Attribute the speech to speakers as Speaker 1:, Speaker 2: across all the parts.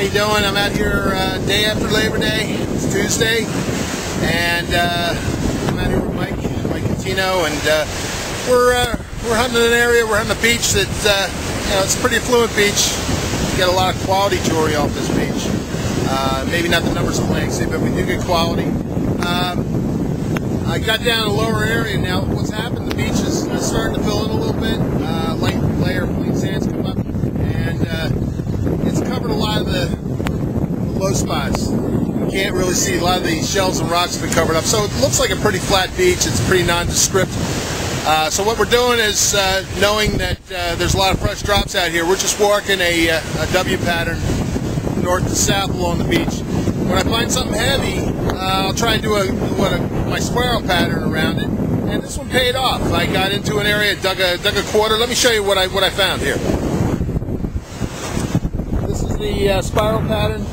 Speaker 1: you doing? I'm out here day after Labor Day. It's Tuesday, and I'm out here with Mike Catino, and we're hunting an area. We're hunting a beach that it's a pretty affluent beach. We get a lot of quality jewelry off this beach. Maybe not the numbers of Langston, but we do get quality. I got down a lower area now. What's happened? The beach is starting to fill in a little bit. Light layer of clean sands come up, and it's covered a lot of the low spots. You can't really see a lot of the shells and rocks have been covered up, so it looks like a pretty flat beach. It's pretty nondescript. So what we're doing is, knowing that there's a lot of fresh drops out here, we're just walking a W pattern north to south along the beach. When I find something heavy, I'll try and do my spiral pattern around it, and this one paid off. I got into an area, dug a quarter. Let me show you what I found here. This is the spiral pattern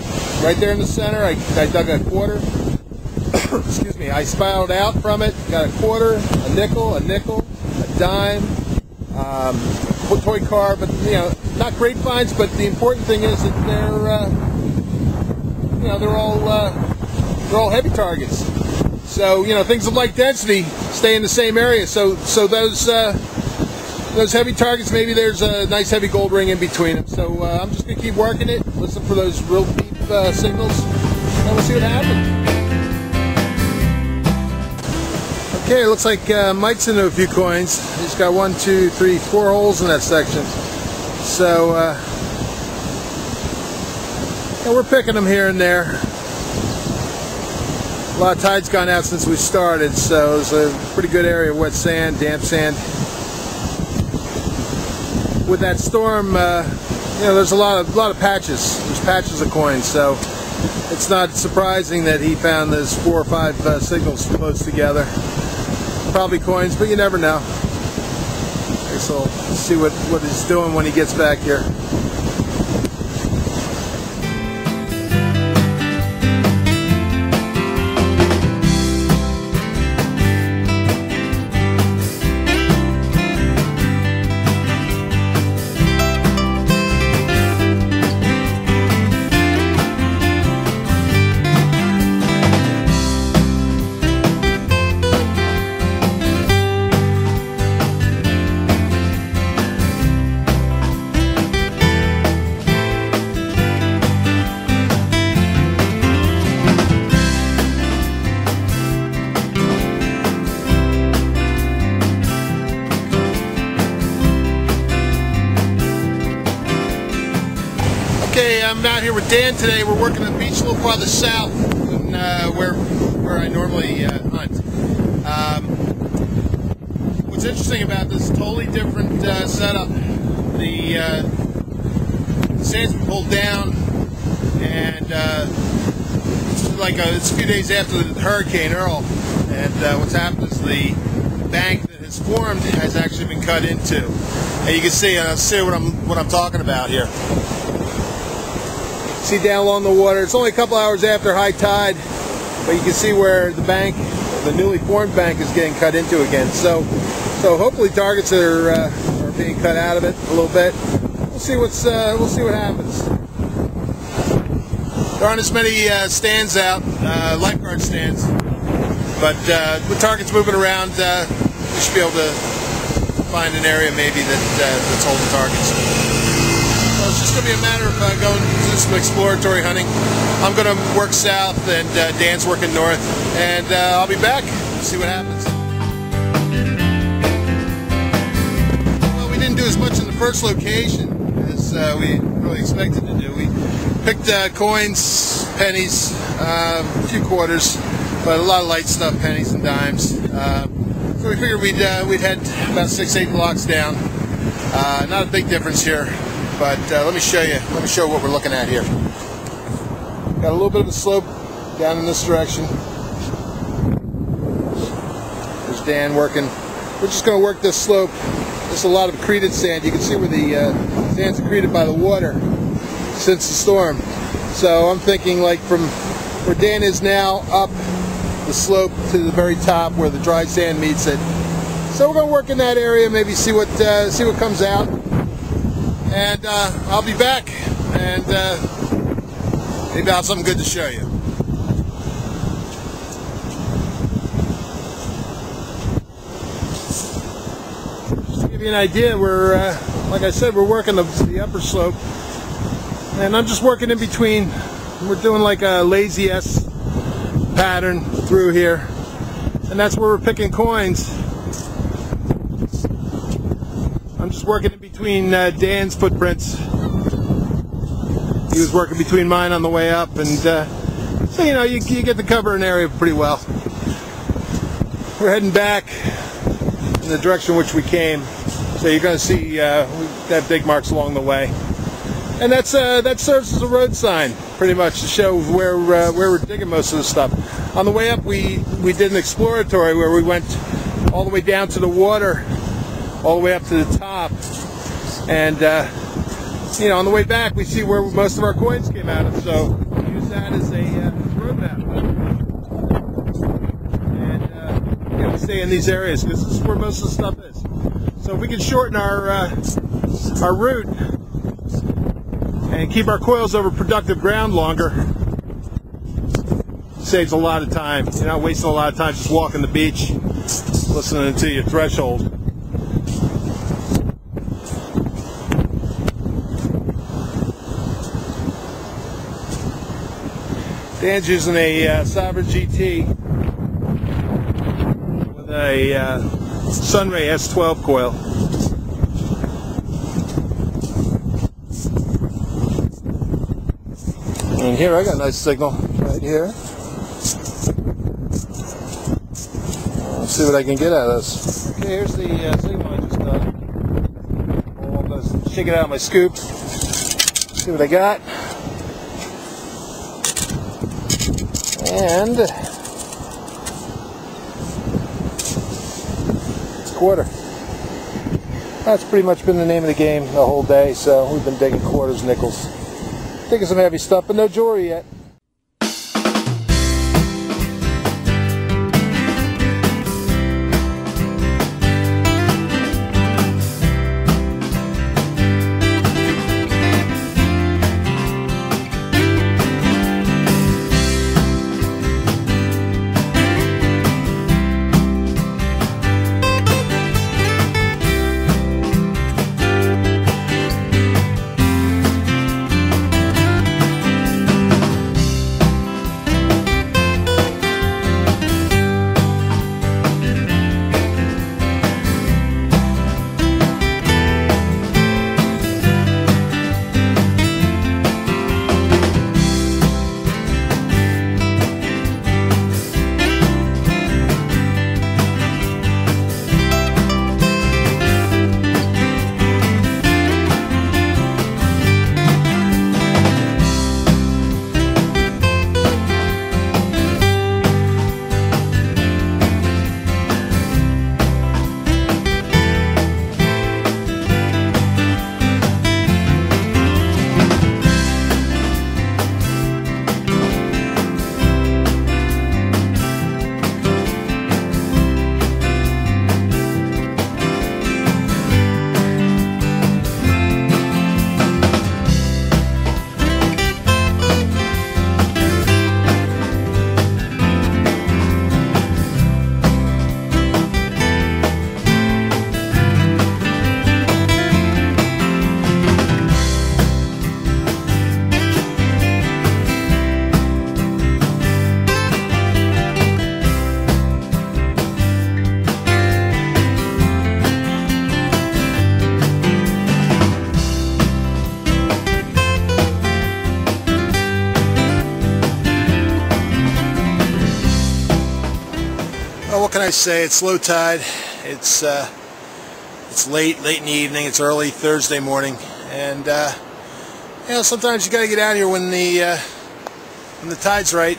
Speaker 1: right there in the center. I dug a quarter. Excuse me. I spiraled out from it. Got a quarter, a nickel, a dime, toy car, but not great finds. But the important thing is that they're all heavy targets. So things of like density stay in the same area. So those heavy targets, maybe there's a nice heavy gold ring in between them. So I'm just gonna keep working it, listen for those real deep signals, and we'll see what happens. Okay, it looks like Mike's into a few coins. He's got 1, 2, 3, 4 holes in that section. So we're picking them here and there. A lot of tide's gone out since we started, so it's a pretty good area of wet sand, damp sand. With that storm, there's a lot of patches. There's patches of coins, so it's not surprising that he found those 4 or 5 signals close together. Probably coins, but you never know. I guess we'll see what he's doing when he gets back here. Okay, I'm out here with Dan today. We're working on a beach a little farther south than where I normally hunt. What's interesting about this totally different setup. The sand's been pulled down, and it's a few days after the Hurricane Earl, and what's happened is the bank that has formed has actually been cut into, and you can see what I'm talking about here. See down along the water, it's only a couple hours after high tide, but you can see where the bank, the newly formed bank, is getting cut into again. So hopefully targets are being cut out of it a little bit. We'll see what happens. There aren't as many stands out, lifeguard stands, but with targets moving around, we should be able to find an area maybe that's holding targets. So it's just going to be a matter of going to do some exploratory hunting. I'm going to work south, and Dan's working north, and I'll be back, see what happens. Well, we didn't do as much in the first location as we really expected to do. We picked coins, pennies, a few quarters, but a lot of light stuff, pennies and dimes. So we figured we'd head about 6-8 blocks down. Not a big difference here. But let me show you what we're looking at here. Got a little bit of a slope down in this direction. There's Dan working. We're just going to work this slope. There's a lot of accreted sand. You can see where the sand's accreted by the water since the storm. So I'm thinking like from where Dan is now up the slope to the very top where the dry sand meets it. So we're going to work in that area, maybe see what comes out. And I'll be back, and maybe I'll have something good to show you. Just to give you an idea, we're like I said, we're working the upper slope, and I'm just working in between. We're doing like a lazy S pattern through here, and that's where we're picking coins. I'm just working in between Dan's footprints. He was working between mine on the way up, and so you know, you get to cover an area pretty well. We're heading back in the direction which we came, so you're going to see we have dig marks along the way, and that serves as a road sign pretty much to show where we're digging most of the stuff. On the way up, we did an exploratory where we went all the way down to the water, all the way up to the top, and you know, on the way back we see where most of our coins came out of, so we use that as a road map. And you know, we stay in these areas because this is where most of the stuff is. So if we can shorten our route and keep our coils over productive ground longer, it saves a lot of time. You're not wasting a lot of time just walking the beach, listening to your threshold. Dan's using a Sovereign GT with a Sunray S12 coil. And here I got a nice signal right here. Let's see what I can get out of this. Okay, here's the signal I just got. I'll just shake it out of my scoop. See what I got. And it's a quarter. That's pretty much been the name of the game the whole day, so we've been digging quarters, nickels. Digging some heavy stuff, but no jewelry yet. What can I say? It's low tide. It's late in the evening. It's early Thursday morning, and you know, sometimes you got to get out here when the tide's right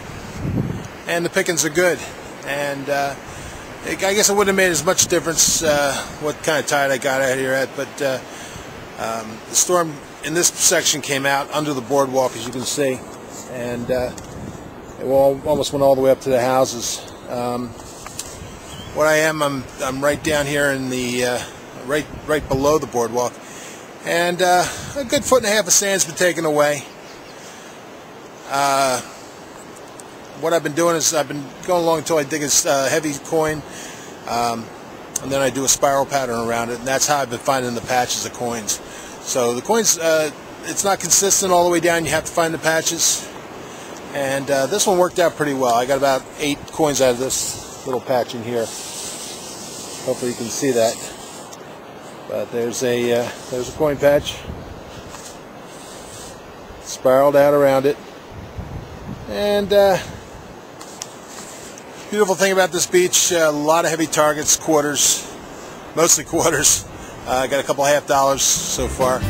Speaker 1: and the pickings are good. And I guess it wouldn't have made as much difference what kind of tide I got out here at, but the storm in this section came out under the boardwalk, as you can see, and it almost went all the way up to the houses. What I am, I'm right down here in the right below the boardwalk, and a good 1.5 foot of sand's been taken away. what I've been doing is I've been going along until I dig a heavy coin, and then I do a spiral pattern around it, and that's how I've been finding the patches of coins. So the coins, it's not consistent all the way down. You have to find the patches, and this one worked out pretty well. I got about 8 coins out of this little patch in here. Hopefully you can see that. But there's a coin patch spiraled out around it, and beautiful thing about this beach, a lot of heavy targets, quarters, mostly quarters. I got a couple $half dollars so far.